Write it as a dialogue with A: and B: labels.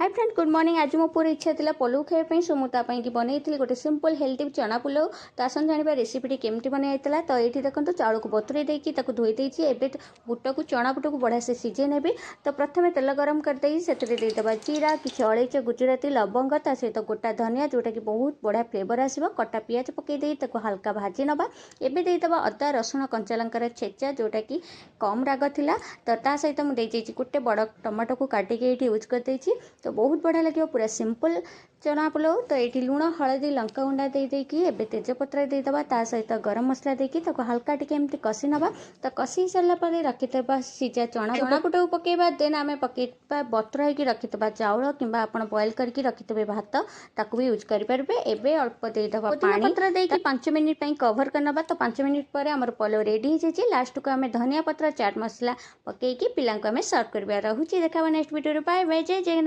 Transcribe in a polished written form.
A: Hi friend good morning. आज मो पूरी इच्छा थी पलौ खायापी सो मुझे बनई गोटे सिंपल हेल्दी चना पुलाव। तो आसन जाना रेसिपी केमती बनाई तो ये देखो चाउल को बतुरे देकी धोई देती एवं बुट को चना बुट को बढ़िया से सीझे ने। तो प्रथम तेल गरम करदे से जीरा कि अलैच गुजराती लवंग ता सहित गोटा धनिया जोटा कि बहुत बढ़िया फ्लेवर आसो कटा पियाज पकईदे हल्का भाजी नवा। एवं देदेबा अदा रसुण कंचा लंकार छेचा जोटा कि कम राग थिला। तो ता सहित मुझे गोटे बड़ टमाटो को काटिक ये यूज करदे। तो बहुत बढ़िया लगे पूरा सिंपल चना पुलाव। तो ये लुण हलदी लंका गुंडा देकी तेजपत्र देदेबा ता सहित गरम मसला देकी हल्का टिके एमती कषि नवा। तो कषि सारापर रखिदेबा सीझा चना बुट को पकेबा। देन आम पकेबा बतुरा होगी रखिदेबा चाउल कि बॉयल करके रखिथे भात ताकू भी यूज करेंगे। एवं अल्प देदेबा पानी पत्र देकी 5 मिनिट कवर करनबा। तो 5 मिनिट पर आमर पुलाव रेडी हो जाए। लास्ट को आम धनिया पत्र चाट मसला पकईकी पिला सर्व कर। देखा नेक्स्ट वीडियो। Bye bye. जय जगन्नाथ।